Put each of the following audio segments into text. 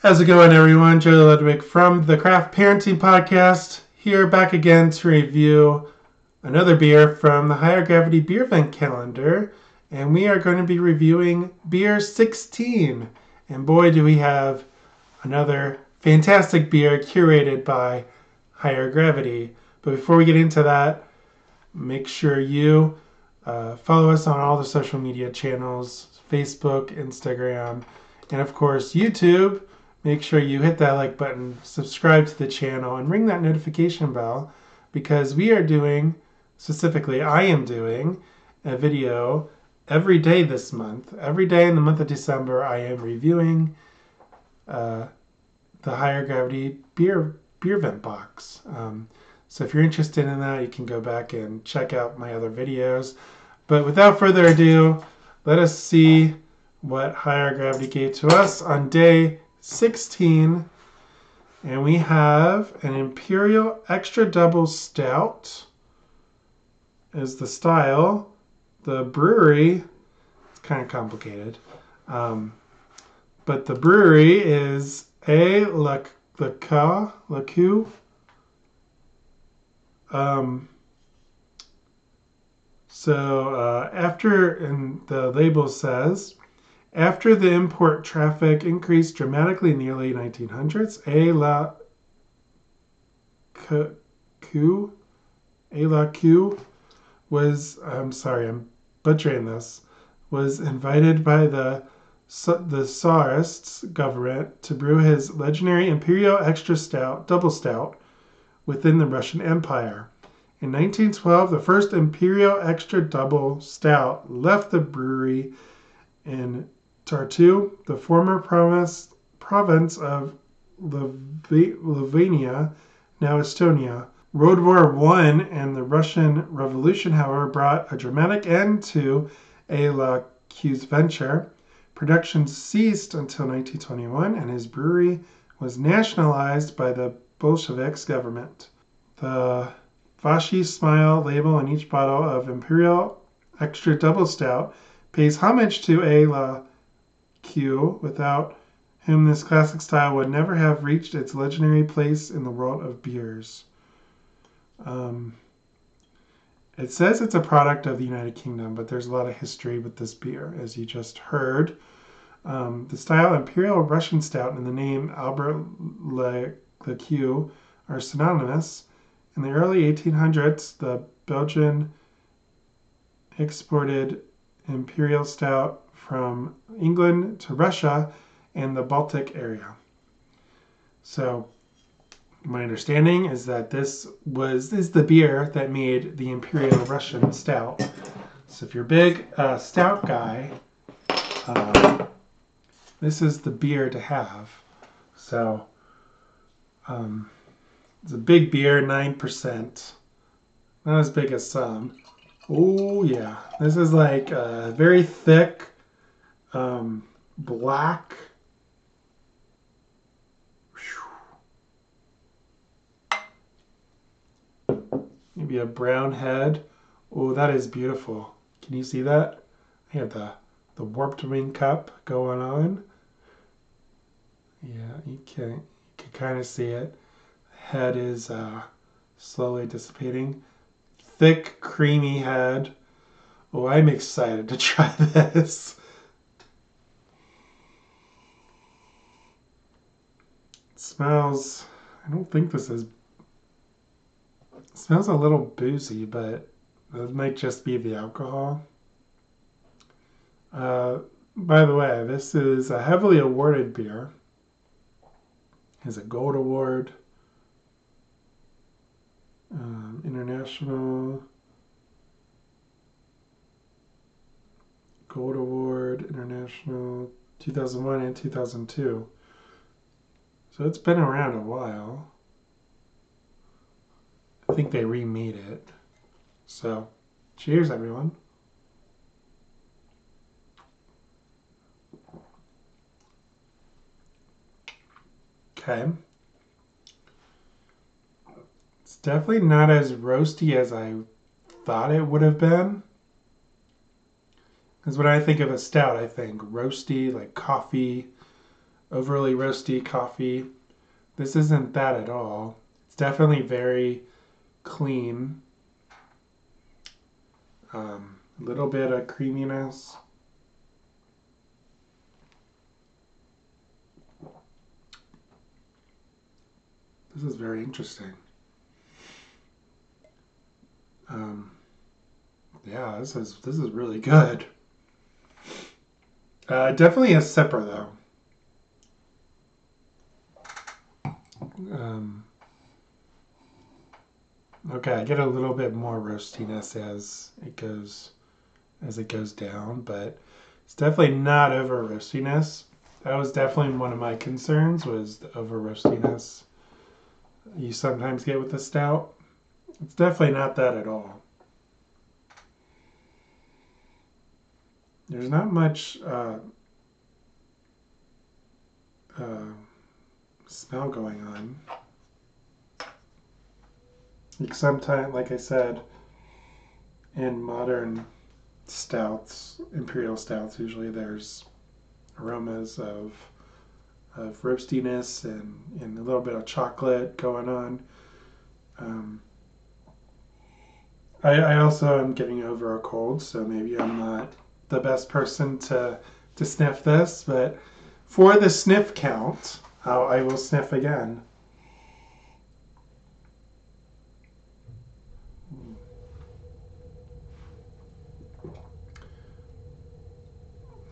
How's it going, everyone? Joe Ludwig from the Craft Parenting Podcast, here back again to review another beer from the Higher Gravity Beervent calendar. And we are going to be reviewing beer 16. And boy, do we have another fantastic beer curated by Higher Gravity. But before we get into that, make sure you follow us on all the social media channels, Facebook, Instagram, and of course YouTube. Make sure you hit that like button, subscribe to the channel, and ring that notification bell, because we are doing, specifically I am doing, a video every day this month. Every day in the month of December, I am reviewing the Higher Gravity Beervent box. So if you're interested in that, you can go back and check out my other videos. But without further ado, let us see what Higher Gravity gave to us on day 16. And we have an Imperial Extra Double Stout as the style. The brewery, it's kind of complicated. But the brewery is A La Coup. After, and the label says, after the import traffic increased dramatically in the early 1900s, A La Coup was, I'm sorry, I'm butchering this, was invited by the Tsarist government to brew his legendary Imperial Extra Stout, Double Stout, within the Russian Empire. In 1912, the first Imperial Extra Double Stout left the brewery in Tartu, the former province of Livonia, now Estonia. World War I and the Russian Revolution, however, brought a dramatic end to A La Queue's venture. Production ceased until 1921, and his brewery was nationalized by the Bolshevik government. The Facsimile label on each bottle of Imperial Extra Double Stout pays homage to A La Queue, without whom this classic style would never have reached its legendary place in the world of beers. It says it's a product of the United Kingdom, but there's a lot of history with this beer, as you just heard. The style Imperial Russian Stout and the name Albert Lequeux are synonymous. In the early 1800s, the Belgian exported Imperial Stout from England to Russia and the Baltic area. So my understanding is that this is the beer that made the Imperial Russian Stout. So if you're a big stout guy, this is the beer to have. So it's a big beer, 9%. Not as big as some. Oh yeah, this is like very thick, black. Maybe a brown head. Oh, that is beautiful. Can you see that? I have the warped wing cup going on. Yeah, you can kind of see it. Head is slowly dissipating. Thick, creamy head. Oh, I'm excited to try this. It smells, I don't think this is, it smells a little boozy, but it might just be the alcohol. By the way, this is a heavily awarded beer. It has a gold award. International Gold Award, International 2001 and 2002. So it's been around a while. I think they remade it. So, cheers, everyone. Okay. It's definitely not as roasty as I thought it would have been. Because when I think of a stout, I think roasty, like coffee, overly roasty coffee. This isn't that at all. It's definitely very clean. A little bit of creaminess. This is very interesting. Yeah, this is really good. Definitely a sipper though. Okay, I get a little bit more roastiness as it goes down, but it's definitely not over roastiness. That was definitely one of my concerns, was the over roastiness you sometimes get with the stout. It's definitely not that at all. There's not much smell going on. Like sometimes, like I said, in modern stouts, imperial stouts, usually there's aromas of roastiness and a little bit of chocolate going on. I also am getting over a cold, so maybe I'm not the best person to sniff this, but for the sniff count, I will sniff again.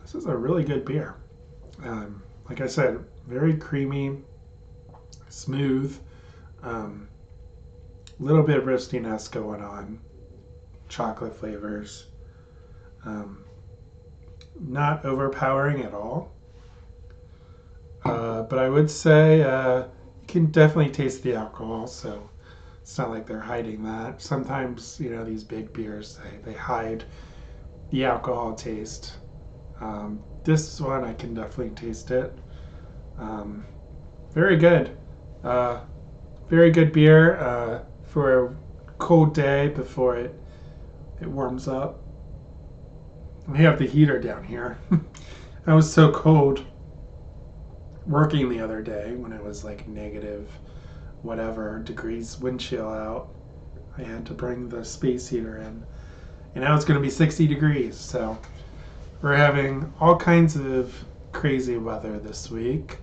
This is a really good beer. Like I said, very creamy, smooth, little bit of roastiness going on, chocolate flavors, not overpowering at all. But I would say you can definitely taste the alcohol, so it's not like they're hiding that. Sometimes, these big beers, they hide the alcohol taste. This one, I can definitely taste it. Very good. Very good beer for a cold day before it warms up. We have the heater down here. I was so cold working the other day when it was like negative whatever degrees wind chill out. I had to bring the space heater in. And now it's going to be 60 degrees. So we're having all kinds of crazy weather this week.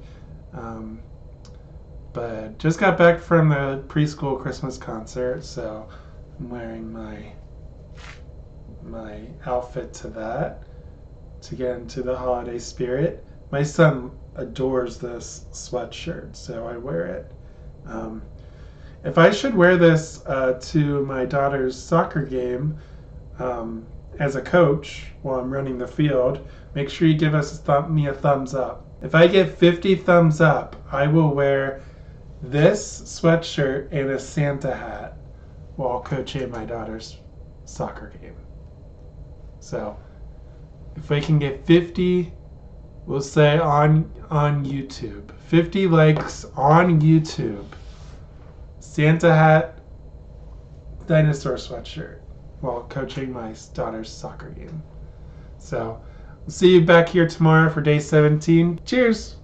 But just got back from the preschool Christmas concert, so I'm wearing my outfit to that to get into the holiday spirit. My son adores this sweatshirt, so I wear it. If I should wear this to my daughter's soccer game as a coach while I'm running the field, make sure you give me a thumbs up. If I get 50 thumbs up, I will wear this sweatshirt and a Santa hat while coaching my daughter's soccer game. So if I can get 50, we'll say on YouTube, 50 likes on YouTube, Santa hat, dinosaur sweatshirt while coaching my daughter's soccer game. So we'll see you back here tomorrow for day 17. Cheers!